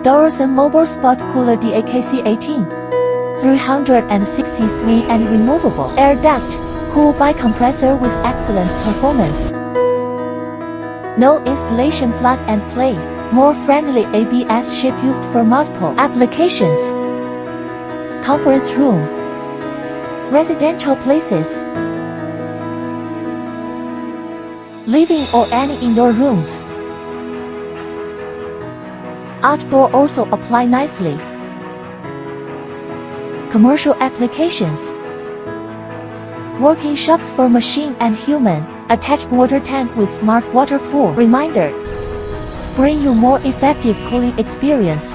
DOROSIN Mobile Spot Cooler DAKC 18. 363 and removable air duct, cooled by compressor with excellent performance. No installation, plug and play. More friendly ABS shape used for multiple applications. Conference room, residential places, living or any indoor rooms. Outdoor also apply nicely. Commercial applications. Working shops for machine and human. Attached water tank with smart water full reminder. Bring you more effective cooling experience.